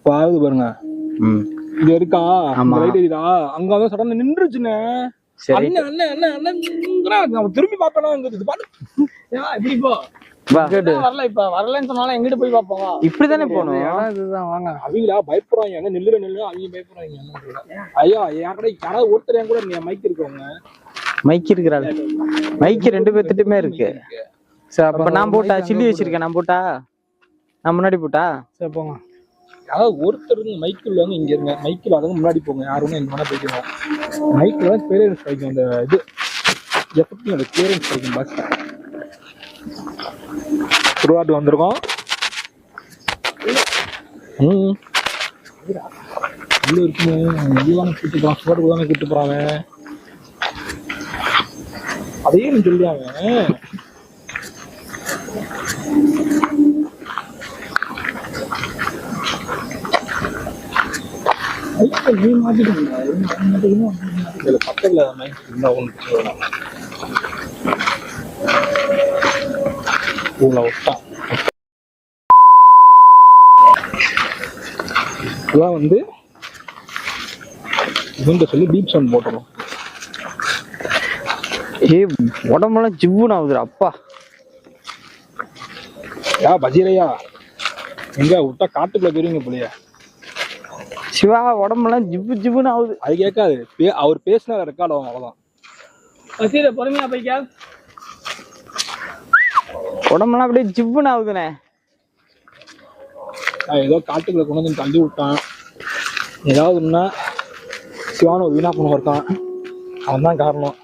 பாருது பாருங்க. இங்க இருக்கா லைட் எரியுதா? அங்க வந்து சடனா நின்றுச்சுண்ணே. அண்ணன் அண்ணன் அண்ணன் அண்ணன் திரும்பி பாப்பேனா எப்படி போ வரல. இப்ப வரலன்னு சொன்னாலும் எங்கிட்ட போய் பாப்போம். இப்படிதானே போகணும். இதுதான் வாங்க. அவங்களா பயப்படுறாங்க. எங்க நில்லுற அவங்க பயப்படுறாங்க. ஐயா என் கூட யாராவது ஒருத்தர் என் கூட மைக் இருக்கவங்க. மைக் இருக்கிறாள். மைக் 2 பேர்த்திட்டுமே இருக்கு. சரி அப்ப நான் போட்டா சில்லி வச்சிருக்கேன். நான் போட்டா நான் முன்னாடி போட்டா சரி போங்க. யாராவது ஒருத்தர் மைக்கில் வந்து இங்க இருங்க. மைக்கில் அதுவும் முன்னாடி போங்க. யாரும் எங்க வேணா போய்க்கணும். மைக்கில் தான் கிளியரன்ஸ் கிடைக்கும். அந்த இது எப்படி அந்த கிளியரன்ஸ் கிடைக்கும். பஸ் திருவாட்டு வந்திருக்கோம். உள்ள இருக்குன்னு இதுதானே கூட்டு போறான். சோட்டுக்கு தானே கூட்டு போறாங்க. அதையும் சொல்லியாங்க. நீ மாட்டிட்டீங்களா? பக்கத்துல இதெல்லாம் வந்து இவங்க சொல்லி பீப் சவுண்ட் போட்டுரும். உடம்பெல்லாம் ஜிவ்வுன்னு ஆகுதுடா. அப்பா யா பஜீரையா எங்க விட்டா காட்டுக்குள்ள போயிருவீங்க போலியா? சிவா உடம்பெல்லாம் ஜிவ்வு ஜிவ்வுன்னு ஆகுது. அது கேட்காது. அவர் பேசினா ரெக்கார்ட் ஆகும். அவ்வளவுதான். பொறுமையா போய்க்கா. உடம்பெல்லாம் அப்படியே ஜிவ்வுன்னு ஆகுதுண்ணே. ஏதோ காட்டுக்குள்ள கொண்டு வந்து தள்ளி விட்டான். ஏதாவதுன்னா சிவான ஒரு வீணா பண்ண இருக்கான். அவன் தான் காரணம்.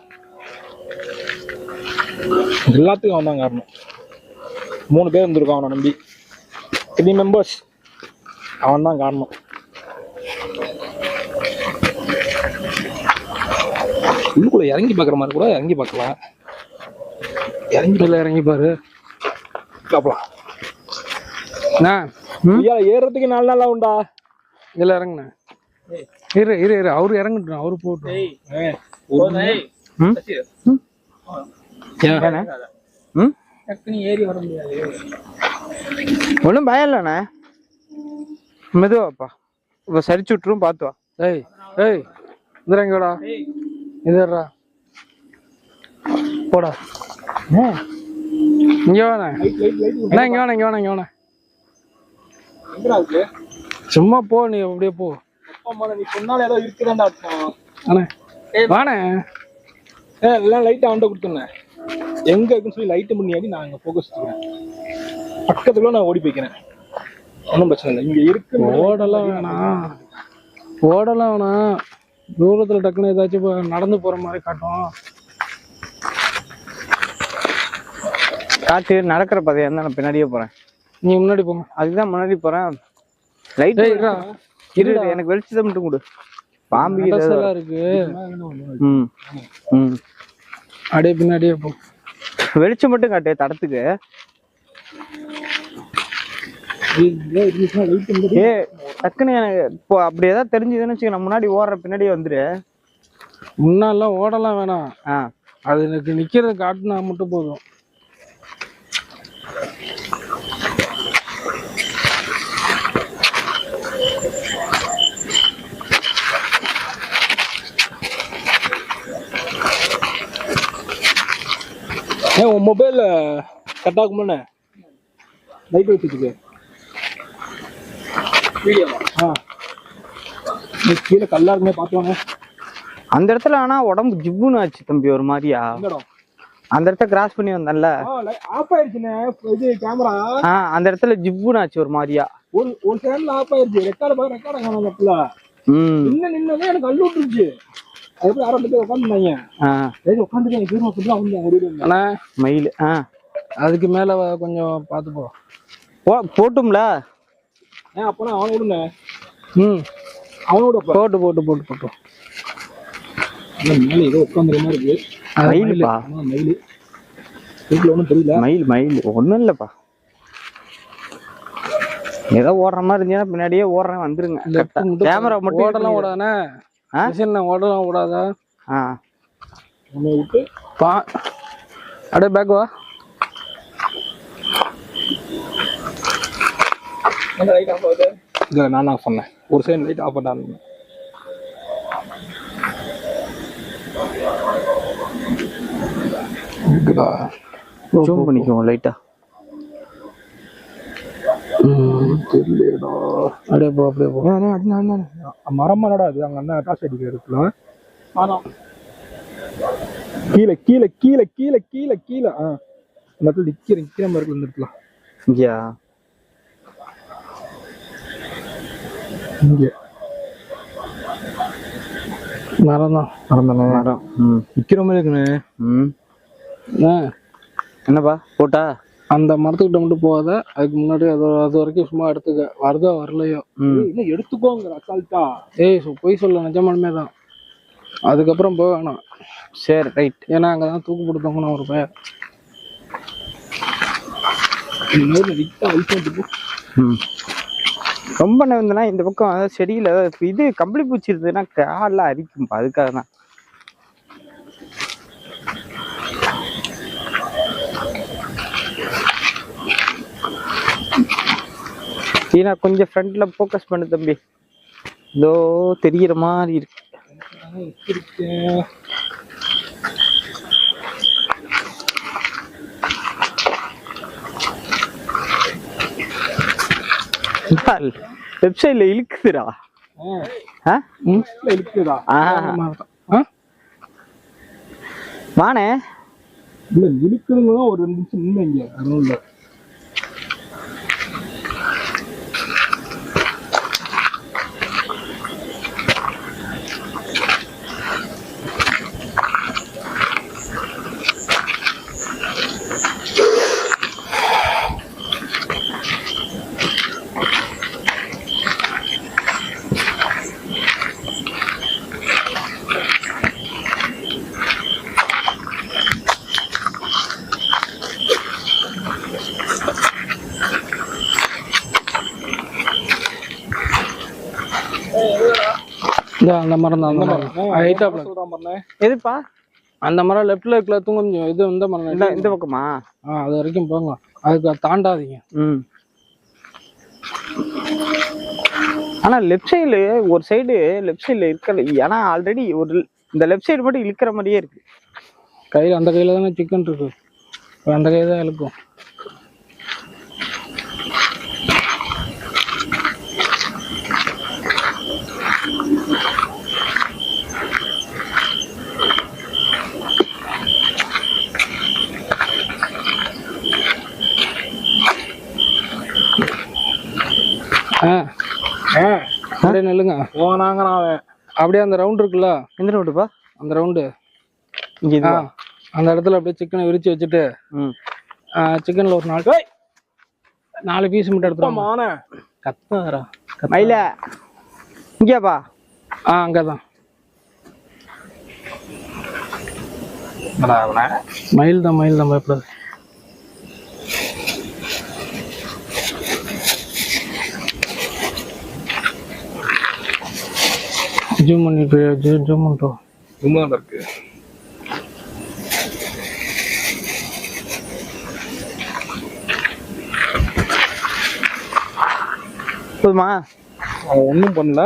எல்லாத்துக்கும் அவன் தான் காரணம். 3 பேர் இருந்திருக்கான் அவனை நம்பி. 3 மெம்பர்ஸ். அவன் தான் காரணம். உள்ளுக்குள்ள இறங்கி பாக்குற மாதிரி கூட இறங்கி பார்க்கலாம். இறங்கி பாரு பார்க்கலாம். ஏறதுக்கு 4 நாள் உண்டா? இதுல இறங்குண்ண. இரு இரு இரு அவரு இறங்கட்டும். அவரு போட்டு ஏறி வர முடியாது. ஒன்றும் பயம் இல்லைண்ணே. மெதுவாப்பா. இப்போ சரிச்சு விட்டுரும். பார்த்துவா. ஏய் ஏய் இதுடா இதுடா போடா. இங்க வாண்ணே. இங்க வாண்ணே. இங்க வாண்ணே. இங்க வாண்ணே. சும்மா போ. நீ அப்படியே போ. நீ சொன்னால ஏதோ இருக்குதான்டா அர்த்தம். அண்ணே வாண்ணே. எல்லாம் லைட்டை அவன்கிட்ட கொடுத்துருந்தேன். எங்க இருக்குன்னு சொல்லி லைட்டு முன்னாடி நான் அங்கே ஃபோக்கஸ் வச்சுக்கிறேன். பக்கத்துல நான் ஓடி போய்க்கிறேன். ஒன்றும் பிரச்சனை இல்லை. இங்க இருக்கு. ஓடலாம் வேணாம். ஓடலாம் வேணாம். தூரத்துல டக்குன்னு ஏதாச்சும் நடந்து போற மாதிரி காட்டும். காட்டு நடக்கிற பாதையா இருந்தா நான் பின்னாடியே போறேன். நீ முன்னாடி போங்க. அதுதான் முன்னாடி போறேன். லைட் இரு. எனக்கு வெளிச்சத்தை மட்டும் கொடு. பாம்பு இருக்கு. அப்படியே பின்னாடியே போ. வெளிச்சம் மட்டும் காட்டு தடத்துக்கு. டக்குன்னு எனக்கு இப்போ அப்படி ஏதாவது தெரிஞ்சதுன்னு வச்சுக்க. நான் முன்னாடி ஓடுற பின்னாடியே வந்துரு. முன்னாலாம் ஓடலாம் வேணாம். அது எனக்கு நிக்கிறது காட்டுனா மட்டும் போதும். உன் மொபைல் கட் ஆகும்ல லைட் வச்சுட்டு கீழே கல்லா இருக்குமே பார்த்துவாங்க. அந்த இடத்துல ஆனா உடம்பு ஜிவ்வுன்னு ஆச்சு தம்பி. ஒரு மாதிரியா அந்த இடத்த கிராஸ் பண்ணி வந்தேன்ல. ஆஃப் ஆயிடுச்சுண்ணே இது கேமரா. அந்த இடத்துல ஜிவ்வுன்னு ஆச்சு ஒரு மாதிரியா. ஒரு சேனல் ஆஃப் ஆயிடுச்சு. ரெக்கார்டு காணல. நின்னதே எனக்கு கல்லு விட்டுருச்சு. எப்படி ஆரம்பத்துல உட்காந்துருந்தாங்க. உட்காந்துட்டு மயில். அதுக்கு மேல கொஞ்சம் பார்த்து போ. போட்டும்ல. அப்பனா அவன் விடுங்க. அவனோட போட்டு போட்டு போட்டு போட்டோம். மேல ஏதோ உட்காந்துற மாதிரி இருக்கு. மயிலுப்பா. மயில் வீட்டுல ஒன்றும் தெரியல. மயில் ஒன்றும் இல்லைப்பா. ஏதோ ஓடுற மாதிரி இருந்துச்சுன்னா பின்னாடியே ஓடுறேன். வந்துருங்க. கேமரா மட்டும் ஓடலாம் ஓடாதானே. ஓடலாம் ஓடாதா. விட்டு அப்படியே பேக் வா. லைட் ஆஃப் ஆகுது. இதில் நான் ஆஃப் பண்ணேன். ஒரு சைடு லைட் ஆஃப் பண்ணாங்க. ஜூம் பண்ணிக்குவோம் லைட்டா. தெரியலடா. அப்படியே போ அப்படியே போ. மரம் மரடா அது. அங்கே அண்ணன் காசு அடிக்கிற இருக்குல்ல. கீழே கீழே கீழே கீழே கீழே கீழே இந்த இடத்துல நிக்கிற மாதிரி இருந்துருக்கலாம். இங்கயா இங்கே மரம் தான். மரம் தானே. மரம் நிக்கிற மாதிரி இருக்குண்ணே. என்னப்பா போட்டா அந்த மரத்துக்கிட்ட மட்டும் போகாத. அதுக்கு முன்னாடி அது வரைக்கும் சும்மா எடுத்துக்க. வருதோ வரலையோ இன்னும் எடுத்துக்கோங்கிற அசால்ட்டா. போய் சொல்ல நிஜமாலுமே தான். அதுக்கப்புறம் போக வேணாம். சரி ரைட். ஏன்னா அங்கதான் தூக்கு போட்டு தொங்கணும் ஒரு பையன். ரொம்ப நேரம்னா இந்த பக்கம் செடியில இது கம்பளி பூச்சி இருந்ததுன்னா கால்லாம் அரிக்கும். அதுக்காக தான். சீனா கொஞ்சம் ஃப்ரண்ட்ல போக்கஸ் பண்ணு தம்பி. இதோ தெரிகிற மாதிரி இருக்கு. வெப்சைட்ல இழுக்குதுடா. இழுக்குதா? வானே இல்ல இழுக்குதுங்க. ஒரு 2 நிமிஷம் நின்னுங்க. அதுவும் இல்ல. அந்த மரம் தான். அந்த மரம் எதுப்பா? அந்த மரம் லெஃப்ட்ல இருக்குல்ல தூங்க கொஞ்சம். இது இந்த மரம் இந்த பக்கமா? அது வரைக்கும் போங்க. அதுக்கு தாண்டாதீங்க. ஆனா லெஃப்ட் சைடுல ஒரு சைடு லெஃப்ட் சைடுல இருக்கல. ஏன்னா ஆல்ரெடி ஒரு இந்த லெஃப்ட் சைடு மட்டும் இழுக்கிற மாதிரியே இருக்கு. கையில அந்த கையில தானே சிக்கன் இருக்கு. அந்த கை தான் இழுக்கும். அப்படியே நெல்லுங்க. அப்படியே அந்த ரவுண்ட் இருக்குல்ல. எந்த ரவுண்டுப்பா? அந்த ரவுண்டு இங்க அந்த இடத்துல அப்படியே சிக்கனை விரிச்சு வச்சுட்டு சிக்கன்ல ஒரு 4 பீஸ் மட்டும் எடுத்துருவோம். கத்தாரா மயில இங்கேப்பா? அங்கதான் மயில் தான். மயில் தான் பயப்படாது. ஜூம் பண்ணிட்டு ஜூம் பண்ணிட்டோம். ஜூம் தான் இருக்கு. போதுமா? ஒன்றும் பண்ணல.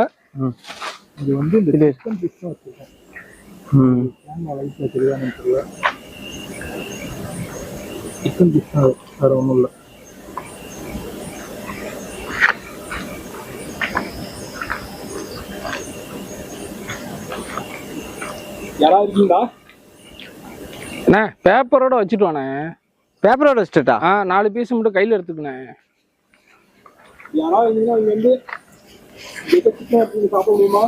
இது வந்து இந்த சிக்கன் பீஸ் தான் வச்சுருக்கேன். லைட்டில் தெரியாமல் தெரியல. சிக்கன் பீஸ் தான், வேறு ஒன்றும் இல்லை. யாராவது இருக்கீங்களா? அண்ணா பேப்பரோட வச்சுட்டு வானே. பேப்பரோட வச்சுட்டா? 4 பீஸ் மட்டும் கையில் எடுத்துக்கினேன். யாராவது இருந்தீங்கன்னா இங்கே வந்து சிக்கன் சாப்பிட முடியுமா?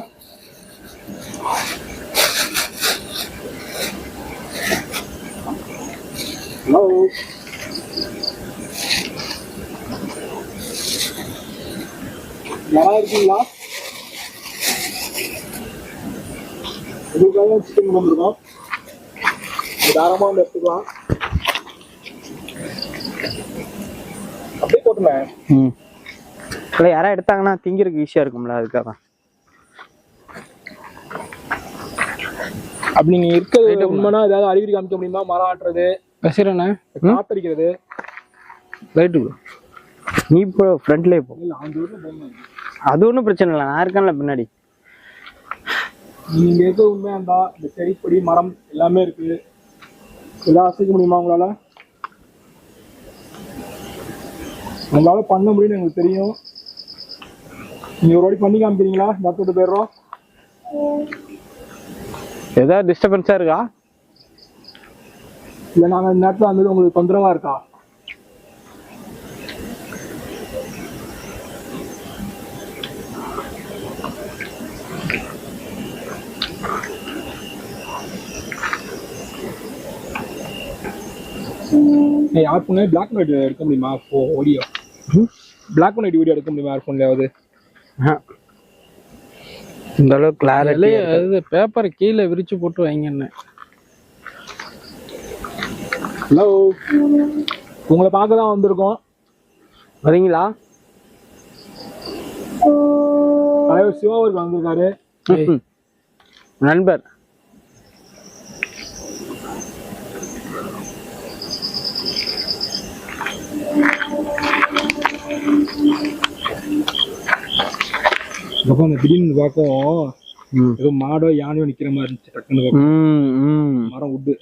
ஹலோ, யாராவது இருக்கீங்களா? இதுக்காக சிக்கன் வந்துருக்கோம். தாராளமாக வந்து எடுத்துக்கலாம். அப்படியே போட்டுனேன். இல்லை யாராவது எடுத்தாங்கன்னா திங்கிறதுக்கு ஈஸியாக இருக்கும்ல, அதுக்காக. அப்படி நீங்க இருக்கிறது உண்மைனா ஏதாவது அறிகுறி காமிக்க முடியுமா? மரம் ஆட்டுறது, பேசுறேண்ணே, காத்தடிக்கிறது, லைட்டு. நீ இப்போ ஃப்ரண்ட்லேயே போ. இல்லை அந்த ஊரில் போகணும். அது ஒன்றும் பிரச்சனை இல்லை, நான் இருக்கேன்ல பின்னாடி. நீங்க இருக்க உண்மையா இருந்தா இந்த செடி கொடி மரம் எல்லாமே இருக்கு, இதெல்லாம் அசைக்க முடியுமா உங்களால? உங்களால பண்ண முடியும்னு எனக்கு தெரியும். நீங்க ஒரு வாட்டி பண்ணி காமிக்கிறீங்களா? மொத்தத்து போயிடுறோம். ஏதாவது டிஸ்டர்பன்ஸா இருக்கா? இல்ல நாங்க இந்த நேரத்துல வந்தது உங்களுக்கு தொந்தரவா இருக்கா? யார் போனே பிளாக் அண்ட் ஒயிட் எடுக்க முடியுமா? Audio black and white video எடுக்க முடியுமா யார் போன்லயாவது? இந்த அளவுக்கு கிளாரிட்டி. அது பேப்பரை கீழே விரிச்சு போட்டு வைங்கன்னு. ஹலோ, உங்களை பார்க்க தான் வந்திருக்கோம். வரீங்களா? தலைவர் சிவா அவர்கள் வந்திருக்காரு. நண்பர். அந்த திடீர்னு பார்க்கவும் ஏதோ மாடோ யானையோ நிக்கிற மாதிரி இருந்துச்சு. டக்குன்னு மரம் உட்டு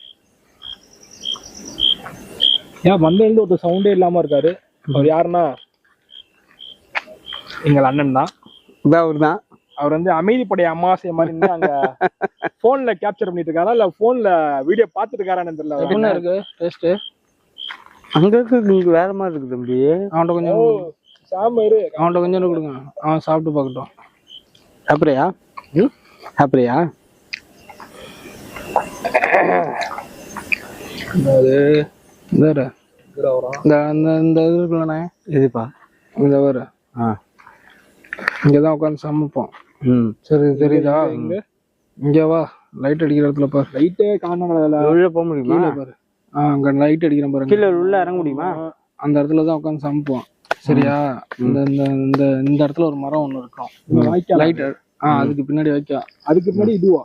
ஏன் வந்திருந்து ஒரு சவுண்டே இல்லாம இருக்காரு. அவர் யாருன்னா எங்கள் அண்ணன் தான். அவர்தான். அவர் வந்து அமைதிப்படைய அமாவாசை மாதிரி இருந்து அங்க போன்ல கேப்சர் பண்ணிட்டு இருக்காரா இல்ல போன்ல வீடியோ பாத்துட்டு இருக்காரான்னு தெரியல. என்ன இருக்கு டேஸ்ட்? அங்க இருக்கு, இங்க வேற மாதிரி இருக்கு தம்பி. அவன்கிட்ட கொஞ்சம் சாம்பாரு அவன்கிட்ட கொஞ்சம் கொடுங்க, அவன் சாப்பிட்டு பார்க்கட்டும். அப்படியா? அப்படியா? அது இந்த இது இருக்குல்லண்ணே, இதுப்பா இந்த வர இங்கதான் உட்காந்து சமைப்போம். சரி தெரியுதா? இங்க வா, லைட் அடிக்கிற இடத்துல பாரு. லைட்டே காணல. உள்ள போக முடியுமா? பாரு, அங்க லைட் அடிக்கிற பாருங்க. கீழே உள்ள இறங்க முடியுமா? அந்த இடத்துல தான் உட்காந்து சமைப்போம். சரியா? இந்த இந்த இந்த இடத்துல ஒரு மரம் ஒண்ணு இருக்கும், லைட். அதுக்கு பின்னாடி வைக்கா. அதுக்கு பின்னாடி இதுவா?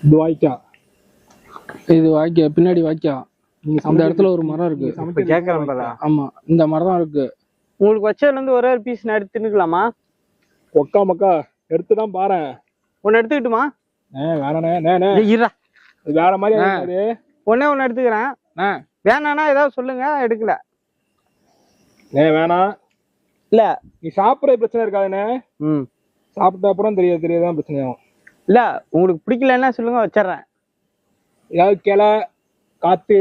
இது வாய்க்கா? இது வாய்க்கா, பின்னாடி வாய்க்கா. அந்த இடத்துல ஒரு மரம் இருக்கு. கேக்குறேன். ஆமா, இந்த மரம் இருக்கு. உங்களுக்கு வச்சதுல இருந்து ஒரே ஒரு பீஸ் நான் எடுத்து தின்னுக்கலாமா? ஒக்கா மக்கா எடுத்துதான் பாரு. ஒன்னு எடுத்துக்கிட்டுமா? வேணாண்ணே, வேற மாதிரி ஒன்னு எடுத்துக்கிறேன். வேணானா ஏதாவது சொல்லுங்க, எடுக்கல. வேணாம் இல்ல, நீ சாப்பிடுற பிரச்சனை இருக்காதுண்ணே. சாப்பிட்ட அப்புறம் தெரியாதான் பிரச்சனையாகும். இல்ல, உங்களுக்கு பிடிக்கலன்னா சொல்லுங்க, வச்சிடறேன். ஏதாவது கிளை காத்து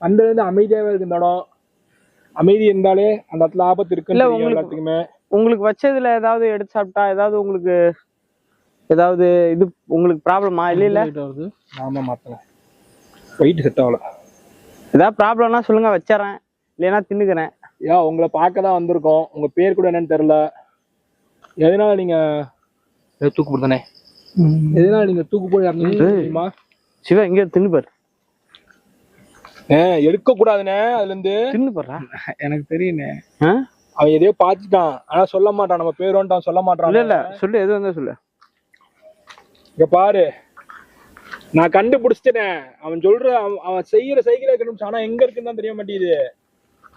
அந்த இருந்து அமைதியாவே இருக்கு இந்த இடம். அமைதி இருந்தாலே அந்த இடத்துல ஆபத்து இருக்கு எல்லாத்துக்குமே. உங்களுக்கு வச்சதுல ஏதாவது எடுத்து சாப்பிட்டா ஏதாவது உங்களுக்கு ஏதாவது இது உங்களுக்கு ப்ராப்ளமா? இல்ல ஆமா, மாத்தல வெயிட் செட் ஆகல. ஏதாவது ப்ராப்ளம்னா சொல்லுங்க, வச்சிடறேன். இல்லைன்னா தின்னுக்கிறேன். ஏன் உங்களை பார்க்க தான் வந்திருக்கோம். உங்க பேர் கூட என்னன்னு தெரியல. எதனால நீங்க தூக்கு போடுதானே? எதனால நீங்க தூக்கு போய் தெரியுமா? சிவா இங்க தின்னு பாரு. எடுக்க கூடாதுண்ணே, அதுல இருந்து தின்னு பாரு. எனக்கு தெரியுண்ணே. அவன் எதையோ பாத்துட்டான், ஆனா சொல்ல மாட்டான். நம்ம பேரோன்ட்டான், சொல்ல மாட்டான். இல்ல சொல்லு, எது வந்தா சொல்லு. இங்க பாரு, நான் கண்டுபிடிச்சிட்டேன். அவன் சொல்ற அவன் செய்யற சைக்கிள் கண்டுபிடிச்சான், ஆனா எங்க இருக்குன்னு தான் தெரிய மாட்டேங்குது.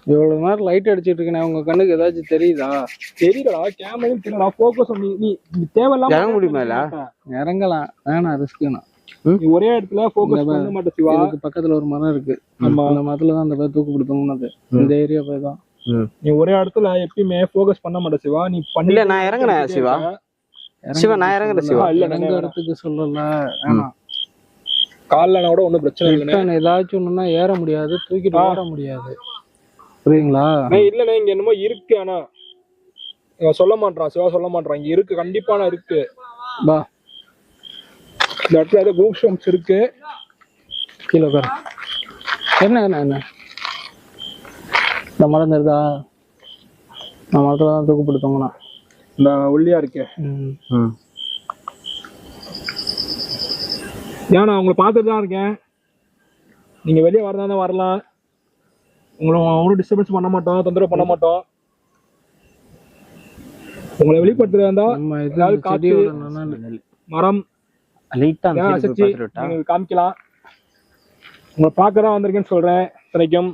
இவ்வளவு நேரம் லைட் அடிச்சிட்டு இருக்கேன், உங்க கண்ணுக்கு ஏதாச்சும் தெரியுதா? தெரியலடா, கேமரையும் தெரியல. போக்கஸ் நீ தேவையில்லாம இறங்க முடியுமா? இறங்கலாம், வேணாம், ரிஸ்க்னா. நீ ஒரே இடத்துல போக்கஸ் பண்ண மாட்டே சிவா. இதுக்கு பக்கத்துல ஒரு மரம் இருக்கு, அந்த மரத்துல தான் அந்த பேர் தூக்கு பிடிப்போம்னது. இந்த ஏரியா போய் தான். நீ ஒரே இடத்துல எப்பயுமே போக்கஸ் பண்ண மாட்டே சிவா. நீ பண்ணல. நான் இறங்குறேன் சிவா. சிவா நான் இறங்குறேன் சிவா. இல்ல, எங்க இடத்துக்கு சொல்லல. வேணாம், கால்ல கூட ஒண்ணும் பிரச்சனை இல்லை. ஏதாச்சும் ஒண்ணுன்னா ஏற முடியாது, தூக்கிட்டு ஓட முடியாது. புரியுங்களா? இல்லண்ணே, இங்க என்னமோ இருக்கு. ஆனா இவன் சொல்ல மாட்டான், சிவா சொல்ல மாட்டான். இங்க இருக்கு, கண்டிப்பா இருக்கு. பா, இந்த இடத்துல ஏதோ குரூப் ஷாப்ஸ் இருக்கு. கீழே பாரு. என்ன இந்த மரம் தெரியுதா? இந்த மரத்துல தான் தூக்கு பிடித்தவங்கண்ணா. இந்த ஒல்லியா இருக்கே. ஏன் நான் உங்களை பார்த்துட்டு தான் இருக்கேன். நீங்க வெளியே வரதா வரலாம். உங்களை ஒன்றும் டிஸ்டர்பன்ஸ் பண்ண மாட்டோம், தொந்தரவு பண்ண மாட்டோம். உங்களை வெளிப்படுத்துறதா இருந்தா காத்து மரம் காமிக்கலாம். உங்களை பார்க்கதான் வந்திருக்கேன்னு சொல்றேன். இத்தனைக்கும்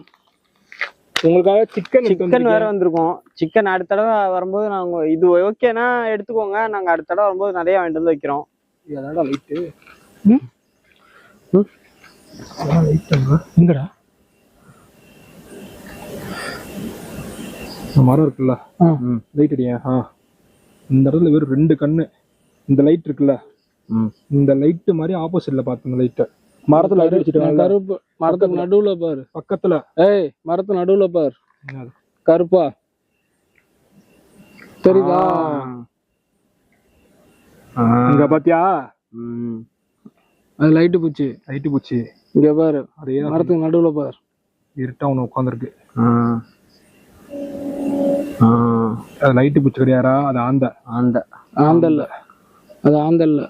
உங்களுக்காக சிக்கன் சிக்கன் வேற வந்திருக்கோம். சிக்கன் அடுத்த தடவை வரும்போது நாங்க இது ஓகேனா எடுத்துக்கோங்க, நாங்க அடுத்த தடவை வரும்போது நிறைய வாங்கிட்டு வந்து வைக்கிறோம். அதோட லைட்டு லைட்டுங்க எங்கடா மரம் இருக்குல்ல லைட் அடியா இந்த இடத்துல வெறும் 2 கண்ணு. இந்த லைட் இருக்குல்ல இந்த லைட் மாதிரி ஆப்போசிட்ல பாத்துங்க லைட்ட மரத்துல லைட் அடிச்சிட்டு கருப்பு மரத்துக்கு நடுவுல பாரு பக்கத்துல. ஏய் மரத்து நடுவுல பாரு கருப்பா தெரியுதா? இங்க பாத்தியா அது லைட்டு பூச்சி. லைட்டு பூச்சி இங்க பாரு அதே மரத்துக்கு நடுவுல பாரு இருட்டா ஒண்ணு உட்காந்துருக்கு. அது லைட்டு பூச்சி கிடையாரா? அது ஆந்தல்ல அது ஆந்தல்ல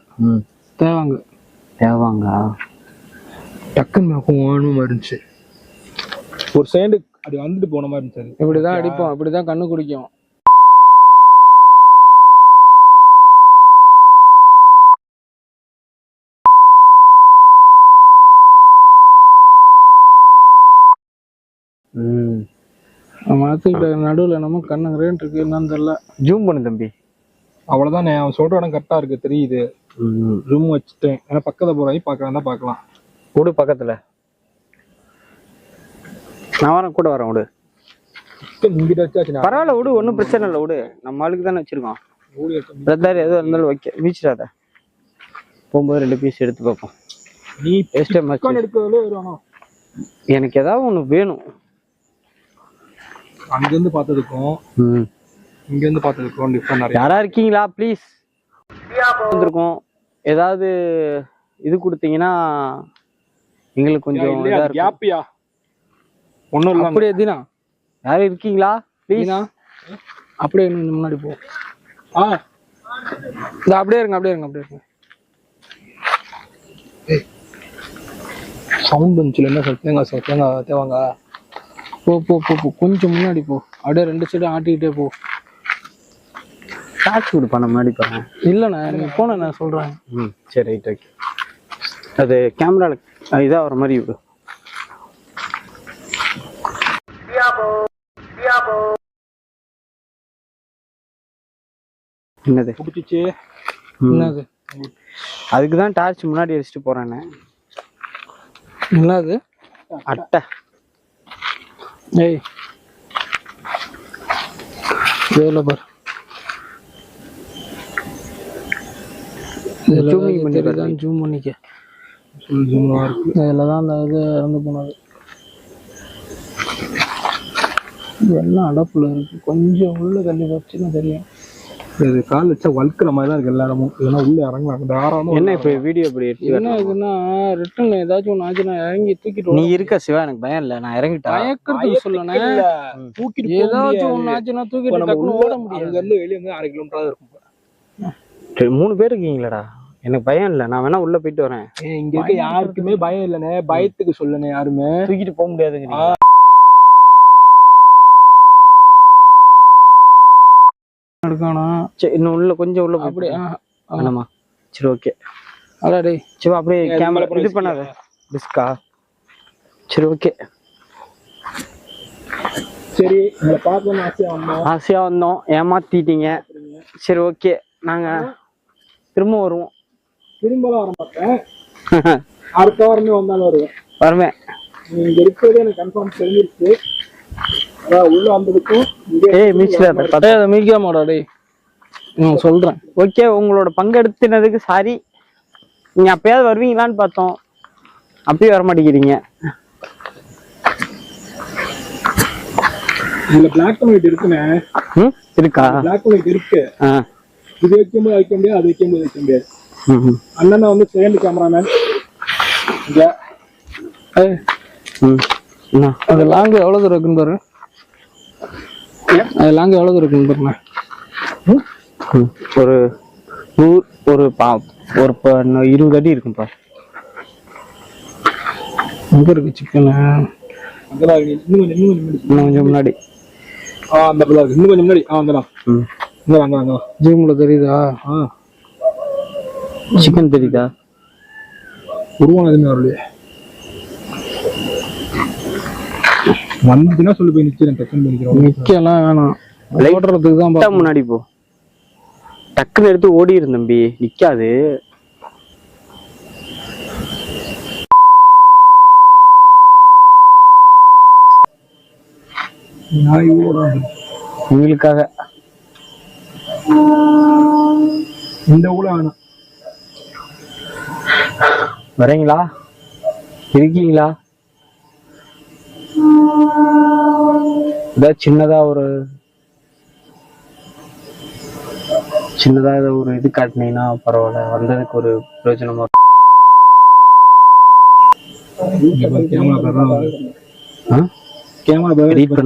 தேவாங்க டக்குன்னு ஓணும் இருந்துச்சு. ஒரு செகண்ட் அது வந்துட்டு போன மாதிரி இருந்துச்சு. இப்படிதான் அடிப்போம், இப்படிதான் கண்ணு குடிக்கும். மரத்துக்கிட்ட நடுவுல என்னமோ கண்ணுங்கிறேன் இருக்கு, என்னன்னு தெரியல. ஜூம் பண்ணு தம்பி. அவ்வளவுதானே, அவன் சொல்ற இடம் கரெக்டா இருக்கு தெரியுது. ஜூம் வச்சுட்டேன். ஏன்னா பக்கத்துல போறாங்க பாக்கலாம் தான் பாக்கலாம். விடு பக்கத்துல நான் வரேன், கூட வரேன். விடு பரவாயில்ல, விடு ஒன்றும் பிரச்சனை இல்லை. விடு நம்ம ஆளுக்கு தானே வச்சிருக்கோம். பிரதர் எதுவும் இருந்தாலும் ஓகே, வீச்சிடாத. போகும்போது 2 பீஸ் எடுத்து பார்ப்போம். நீ எனக்கு ஏதாவது ஒன்று வேணும். அங்கிருந்து பார்த்ததுக்கும் இங்க இருந்து பார்த்ததுக்கும் டிஃபரெண்ட். யாரா இருக்கீங்களா ப்ளீஸ்? வந்திருக்கோம். ஏதாவது இது கொடுத்தீங்கன்னா எங்களுக்கு கொஞ்சம் கேப்பியா ஒன்றும் இல்லை. அப்படியே தினா யாரும் இருக்கீங்களா ப்ளீஸ்? அப்படியே முன்னாடி போ. இந்த அப்படியே இருங்க, அப்படியே இருங்க, அப்படியே இருங்க. சவுண்ட் வந்துச்சுல என்ன சார்? தேங்காய் தேவாங்க. போ போ போ போ கொஞ்சம் முன்னாடி போ. அப்படியே 2 சைடும் ஆட்டிக்கிட்டே போ. டாக்ஸ் கொடுப்பா, நான் முன்னாடி போறேன். இல்லைண்ணா நீங்க போன நான் சொல்றேன். சரி ரைட் ஓகே. அது கேமரால இதா வர மாதிரி விடு. என்னது பிடிச்சிச்சு? என்னது? அதுக்கு தான் டார்ச் முன்னாடி அடிச்சுட்டு போறேன்னு. என்னது? அட்டை. ஏய் வேலை பாரு. ஜூம் பண்ணிக்க. இதில் தான் அந்த இது இறந்து போனது. எல்லாம் அடப்புல இருக்கு, கொஞ்சம் உள்ள தள்ளி வச்சுன்னா தெரியும். இது கால் வச்சா வழுக்கிற மாதிரி தான் இருக்கு எல்லாரும். இல்லைன்னா உள்ள இறங்கலாம். என்ன இப்போ வீடியோ இப்படி என்ன இதுன்னா ரிட்டர்ன் ஏதாச்சும் ஒன்று ஆச்சுன்னா இறங்கி தூக்கிட்டு. நீ இருக்க சிவா, எனக்கு பயம் இல்லை, நான் இறங்கிட்டேன். பயக்கிறது சொல்லணே, தூக்கிட்டு ஏதாச்சும் ஒன்று ஆச்சுன்னா தூக்கிட்டு ஓட முடியாது. அங்க இருந்து வெளியே வந்து 1/2 கிலோமீட்டர் இருக்கும். 3 பேர் இருக்கீங்களா? எனக்கு பயம் இல்லை, நான் வேணா உள்ள போயிட்டு வரேன். இங்க இருக்க யாருக்குமே பயம் இல்லைண்ணே. பயத்துக்கு சொல்லுண்ணே, யாருமே தூக்கிட்டு போக முடியாதுங்க. இன்னும் உள்ள கொஞ்சம் உள்ள அப்படி ஆமாமா. சரி ஓகே. அடாடே சிவா அப்படியே கேமரா இது பண்ணாத டிஸ்கா. சரி ஓகே. சரி உங்களை பார்க்கணும்னு ஆசையா வந்தோம், ஏமாத்திட்டீங்க. சரி ஓகே, நாங்க திரும்ப வருவோம். திரும்பலாம் வர மாட்டேன், அடுத்த வாரமே வந்தாலும் வருவேன். நீங்க இருக்கிறது எனக்கு கன்ஃபார்ம் தெரிஞ்சிருச்சு. உள்ள வந்ததுக்கும் சொல்றேன். ஓகே, உங்களோட பங்கெடுத்தினதுக்கு சாரி. நீங்க அப்பயாவது வருவீங்களான்னு பார்த்தோம், அப்பயும் வர மாட்டேங்கிறீங்க. பிளாக் அண்ட் ஒயிட் இருக்குண்ணே. இருக்கா? பிளாக் அண்ட் ஒயிட் இருக்கு. இது வைக்கும்போது வைக்க முடியாது, அது வைக்கும்போது வைக்க முடியாது. அண்ணன் வந்து செகண்ட் கேமராமேன். அது லாங் எவ்வளவு தூரம் இருக்குன்னு பாரு. அது லாங் எவ்வளவு தூரம் இருக்குன்னு பாருங்க. ஒரு 20 அடி இருக்கும்பா. எங்க இருக்கு சிக்கன்? கொஞ்சம் முன்னாடி. அந்த இன்னும் கொஞ்சம் முன்னாடி. வந்துடலாம். ஜூம்ல தெரியுதா? சிக்கன் தெரியுதா? உருவான எதுவுமே வரலையே. வந்துச்சுன்னா சொல்லி போய் நிக்கிறேன், டக்குன்னு பண்ணிக்கிறோம். நிக்கலாம் வேணாம், ஓடுறதுக்கு தான் லைட்டா முன்னாடி போ. டக்குன்னு எடுத்து ஓடிரு தம்பி, நிக்காது. நாய் ஓடாது உங்களுக்காக. இந்த ஊழ வேணாம். வரீங்களா? இருக்கீங்களா? ஏதாவது சின்னதா ஒரு இது காட்டினீங்கன்னா பரவாயில்ல, வந்ததுக்கு ஒரு பிரயோஜனமா இருக்கும். கேமரா எடிட்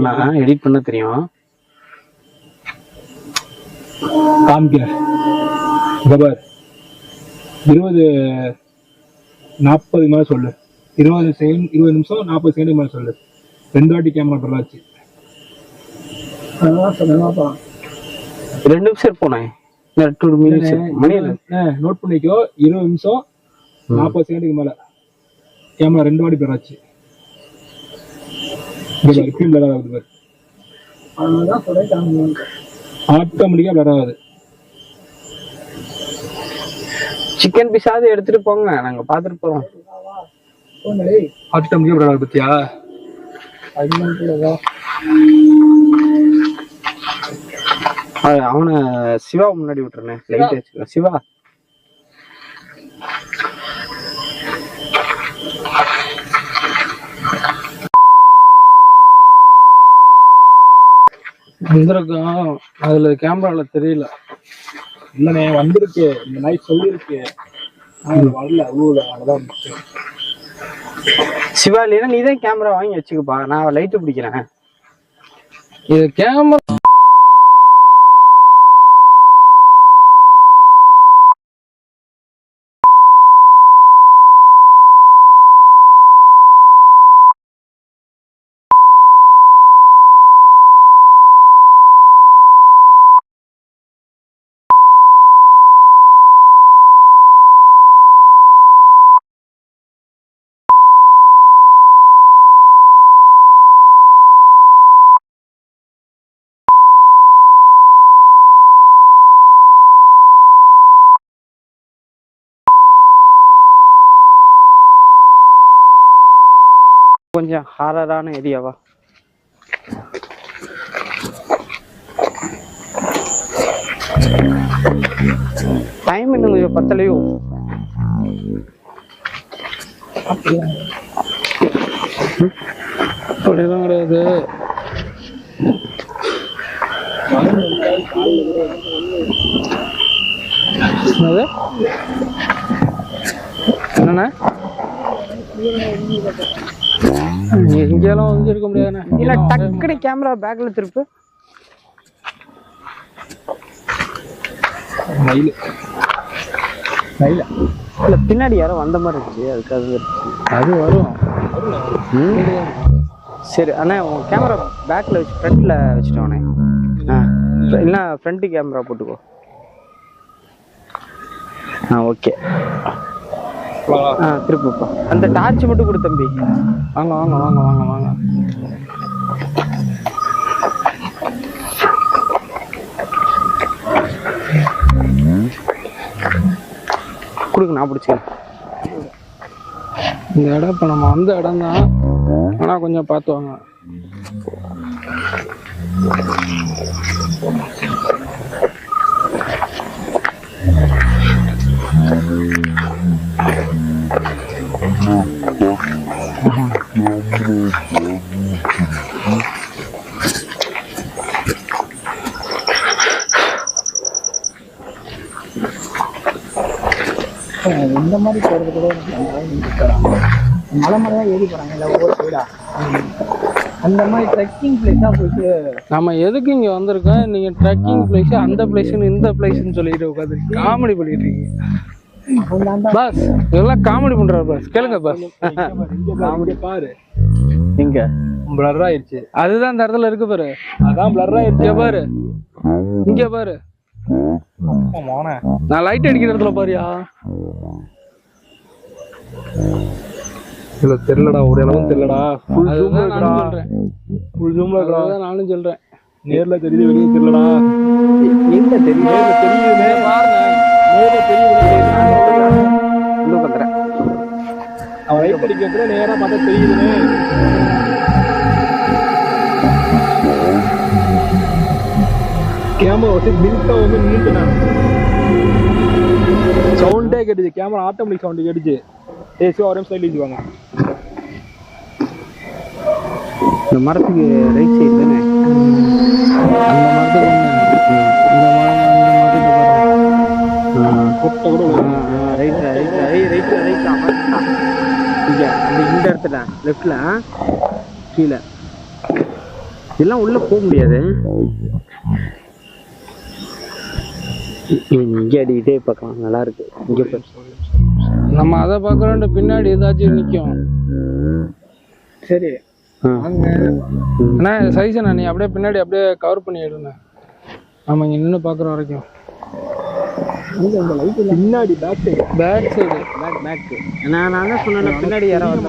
பண்ண தெரியும். காமிக்கிறேன். 20-40 மேல சொல்லு. 20 செகண்ட், 20 நிமிஷம் 40 செகண்ட் மேல சொல்லு. 2 வாட்டி கேமரா பரவாச்சு. 2 நிமிஷம் போனேன். நோட் பண்ணிக்கோ. 20 நிமிஷம் 40 செகண்டுக்கு மேல கேமரா 2 வாட்டி பரவாச்சு. ஆட்டோமேட்டிக்கா பிளர் ஆகுது. சிக்கன் பீஸாவது எடுத்துட்டு போங்க, நாங்க பாத்துட்டு போறோம். ஆட்டோமேட்டிக்கா பிளர் ஆகுது பத்தியா? அவனை சிவா முன்னாடி விட்டுறேன், லைட் வச்சுக்கலாம். சிவா வந்திருக்கோம், அதுல கேமரால தெரியல. இல்லண்ணே வந்திருக்கு, இந்த நாய் சொல்லிருக்கு, வரல. அவ்வளவுதான். சிவா இல்லைன்னா நீதான் கேமரா வாங்கி வச்சுக்கப்பா, நான் லைட்டு பிடிக்கிறேன். இது கேமரா கொஞ்சம் ஹாரரான ஏரியாவா? டைம் இன்னும் கொஞ்சம் பத்தலையோ? அப்படியெல்லாம் கிடையாது. என்னண்ணா எங்கேயாலும் வந்து இருக்க முடியாதுண்ணே. இல்ல டக்குனு கேமரா பேக்ல திருப்பு. இல்ல பின்னாடி யாரோ வந்த மாதிரி இருந்துச்சு, அதுக்காக. அது வரும். சரி அண்ணா, உன் கேமரா பேக்ல வச்சு ஃப்ரண்ட்ல வச்சுட்டோண்ணே. இல்லைன்னா ஃப்ரண்ட் கேமரா போட்டுக்கோ. ஓகே. திருப்புப்பா. அந்த டார்ச் மட்டும் கொடு தம்பி. வாங்க வாங்க வாங்க வாங்க வாங்க. கொடுங்க, நான் பிடிச்சிக்கிறேன். இந்த இடம் இப்போ நம்ம வந்த இடம் தான், ஆனால் கொஞ்சம் பார்த்து வாங்க. இந்த மாதிரி போறது கூட மலை மலையா ஏறி போறாங்க, இல்லை ஒவ்வொரு சைடா அந்த மாதிரி ட்ரெக்கிங் பிளேஸா போயிட்டு. நம்ம எதுக்கு இங்க வந்திருக்கோம்? நீங்க ட்ரெக்கிங் பிளேஸ், அந்த பிளேஸ்ன்னு இந்த பிளேஸ்ன்னு சொல்லிட்டு உட்காந்து காமெடி பண்ணிட்டு இருக்கீங்க. பாஸ் இதெல்லாம் காமெடி பண்றாரு பாஸ். கேளுங்க பாஸ். காமெடி பாரு. எங்க பிளர் ஆயிடுச்சு. அதுதான் இந்த இடத்துல இருக்கு பாரு. அதான் பிளர் ஆயிடுச்சு பாரு. இங்க பாரு. நான் லைட் அடிக்கிற இடத்துல பாரியா. இல்ல தெரியலடா, ஒரு அளவும் தெரியலடா. ஃபுல் ஜூம்ல அதுதான் இருக்கடா. நானும் சொல்றேன். ஃபுல் ஜூம்ல இருக்கடா. அதுதான் நானும் சொல்றேன். நேர்ல தெரியுது, வெளியே தெரியலடா. எங்க தெரியுது? நேர்ல தெரியுதுனே. இங்க பாருங்க. நேர்ல தெரியுதுனே. இன்னும் வந்துடுறேன். அவன் ரைட் அடிக்கிறதுல நேரா பார்த்தா தெரியுதுனே. கேமரா வச்சு மின்ட்டா வந்து நின்றுட்டேன். சவுண்டே கேட்டுச்சு, கேமரா ஆட்டோமேட்டிக் சவுண்டு கேட்டுச்சு. சிவா ஒரே சைட்ல வச்சுவாங்க. இந்த மரத்துக்கு ரைட் சைடு தானே? அந்த மரத்துக்கு இந்த மரத்துக்கு கொட்டை கூட ரைட் ரைட் ரைட் ரைட் இங்க இந்த இடத்துல லெஃப்ட்ல கீழே இதெல்லாம் உள்ள போக முடியாது. இங்க அடிக்கிட்டே பார்க்கலாம், நல்லா இருக்கு. இங்க நம்ம அதை பார்க்கறோம், பின்னாடி ஏதாச்சும் நிற்கும். சரி. அண்ணா சைஸண்ணா, நீ அப்படியே பின்னாடி அப்படியே கவர் பண்ணி எடுண்ணா. ஆமாம், இங்கே நின்று பார்க்குற வரைக்கும். பின்னாடி back side. Back side. Back நான் தான் சொன்னேன், பின்னாடி யாராவது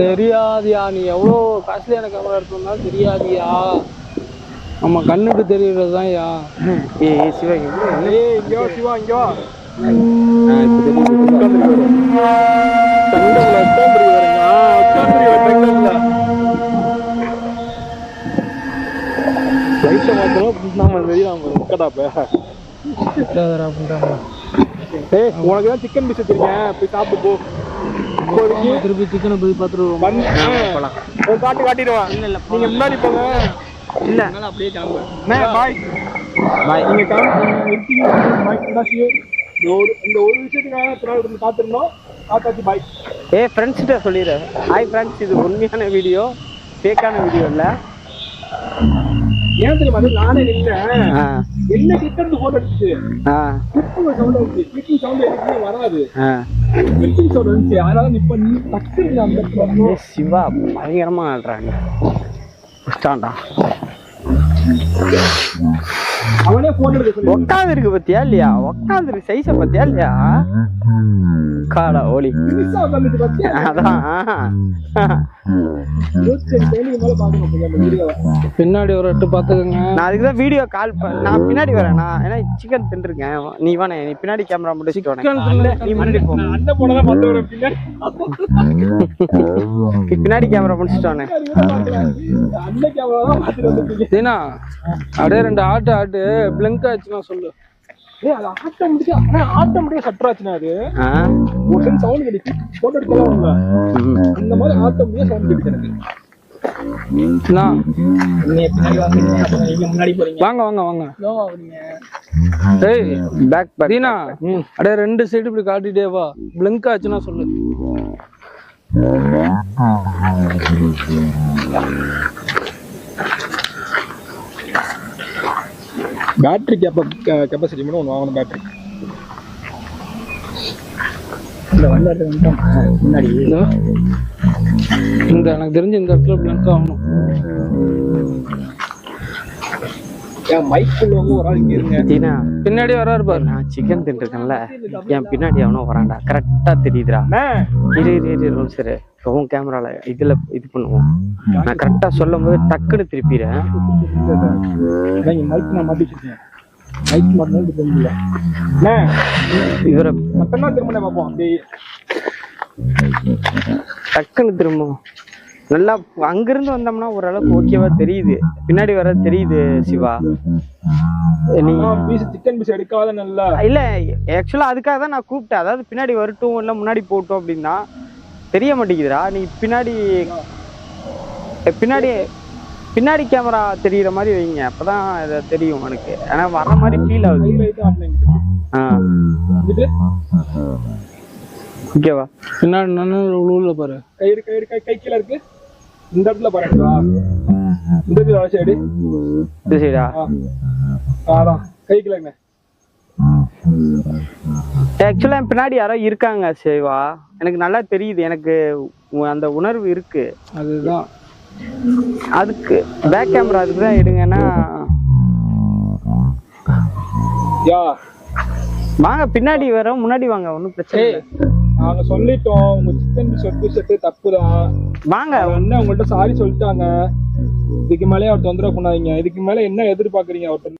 தெரியாதியா, நீ எவ்வளோ காஸ்ட்லியான கேமரா எடுத்தோம்னாலும் தெரியாதியா. நம்ம கண்ணுக்கு தெரியுறது தான் யா. ஏய் சிவா, இங்கோ சிவா, இங்கோ உனக்குதான் சிக்கன் பீஸ் வச்சிருக்கேன், போய் சாப்பிட்டு போ. திருப்பி சிக்கனை போய் பார்த்துருவோம். காட்டு காட்டிடுவான். இல்ல நீங்க முன்னாடி போங்க. இல்ல அப்படியே கிளம்புங்க. பாய் பாய். நீங்க இந்த ஒரு விஷயத்துக்காக காத்திருந்தோம். காத்தாச்சு. பாய். ஃப்ரெண்ட்ஸ்கிட்ட சொல்லிடு. ஹாய் ஃப்ரெண்ட்ஸ், இது உண்மையான வீடியோ, ஃபேக்கான வீடியோ இல்லை. ஏன் தெரியுமா, நானே நின்றேன். என்ன கிட்ட போட்டோ எடுத்துச்சு. சவுண்ட் வந்துச்சு. கிளிக்கிங் சவுண்ட் எதுவுமே வராது. கிளிக்கிங் சவுண்ட் வந்துச்சு. அதனால இப்ப நீ டக்குனு அந்த இடத்துல சிவா பயங்கரமா ஆடுறாங்க. ஸ்டாண்டா அவனே போன் எடுக்க சொல்லி உட்காந்து இருக்கு பத்தியா இல்லையா? உட்காந்து இருக்கு சைஸ பத்தியா இல்லையா? காடா ஓலி அதான். பின்னாடி ஒரு எட்டு பார்த்துக்கோங்க. நான் அதுக்குதான் வீடியோ கால் நான் பின்னாடி வரேன். நான் ஏன்னா சிக்கன் தின்றுருக்கேன். நீ வானே, நீ பின்னாடி கேமரா மட்டும் நீ முன்னாடி போ. பின்னாடி கேமரா முடிச்சுட்டானே. தீனா அப்படியே ரெண்டு ஆட்டு பிளங்க் ஆச்சுன்னா சொல்லு. ஆட்டோமேட்டிக்கா சட்டராச்சுனா அது ஒரு செகண்ட் சவுண்ட் கேட்டுச்சு. போட்டோ எடுக்கலாம் அந்த மாதிரி ஆட்டோமேட்டிக்கா சவுண்ட் கேட்டுச்சு எனக்கு. வாங்க வாங்க வாங்க. டேய் பேக் தீனா அப்படியே ரெண்டு சைடு இப்படி காட்டிட்டே வா. பிளங்க் ஆச்சுன்னா சொல்லு. பேட்டரி கெப்பாசிட்டி மட்டும் ஒன்று வாங்கணும். பேட்டரி முன்னாடி இந்த எனக்கு தெரிஞ்சு இந்த இடத்துல பிளங்க் ஆகணும். மைக் உள்ளவங்க ஒரு ஆள் இங்க இருங்க. பின்னாடி வராரு பாரு. நான் சிக்கன் தின்றுருக்கேன்ல, என் பின்னாடி அவனும் வரான்டா. கரெக்டா தெரியுதுடா. இரு சரி, உன் கேமரால இதுல இது பண்ணுவோம். நான் கரெக்டா சொல்லும் போது டக்குன்னு திருப்பிடுறேன். மைக் நான் மாட்டி வச்சிருக்கேன். மைக் மாட்டினா திரும்ப இவரை மொத்தமா திரும்ப பார்ப்போம். அப்படியே டக்குன்னு திரும்பும். நல்லா அங்கிருந்து வந்தோம்னா ஓரளவுக்கு ஓகேவா தெரியுது. பின்னாடி வர தெரியுது சிவா. நீ சிக்கன் பீஸ் எடுக்காத நல்லா இல்ல, ஆக்சுவலா அதுக்காக தான் நான் கூப்பிட்டேன். அதாவது பின்னாடி வரட்டும் இல்ல முன்னாடி போட்டோம் அப்படின்னா தெரிய மாட்டேங்குதுடா. நீ பின்னாடி பின்னாடி பின்னாடி கேமரா தெரியுற மாதிரி வைங்க, அப்பதான் இதை தெரியும் எனக்கு. ஆனா வர மாதிரி ஃபீல் ஆகுது. ஓகேவா? பின்னாடி உள்ள பாரு. கை கீழே இருக்கு. இந்த இடத்துல பாருங்களா, இந்த சைடு இந்த சைடா கை கீழே. ஆக்சுவலா பின்னாடி யாரோ இருக்காங்க சிவா, எனக்கு நல்லா தெரியுது. எனக்கு அந்த உணர்வு இருக்கு. அதுதான் அதுக்கு பேக் கேமரா அதுக்கு தான் எடுங்கன்னா. வாங்க பின்னாடி வர, முன்னாடி வாங்க, ஒன்றும் பிரச்சனை இல்லை. நாங்க சொல்லிட்டோம் உங்க சிக்கன் செட்டு தப்புதான். வாங்க அண்ணன் உங்கள்ட்ட சாரி சொல்லிட்டாங்க. இதுக்கு மேலே அவர் தொந்தரவு பண்ணாதீங்க. இதுக்கு மேல என்ன எதிர்பார்க்கறீங்க அவர்கிட்ட?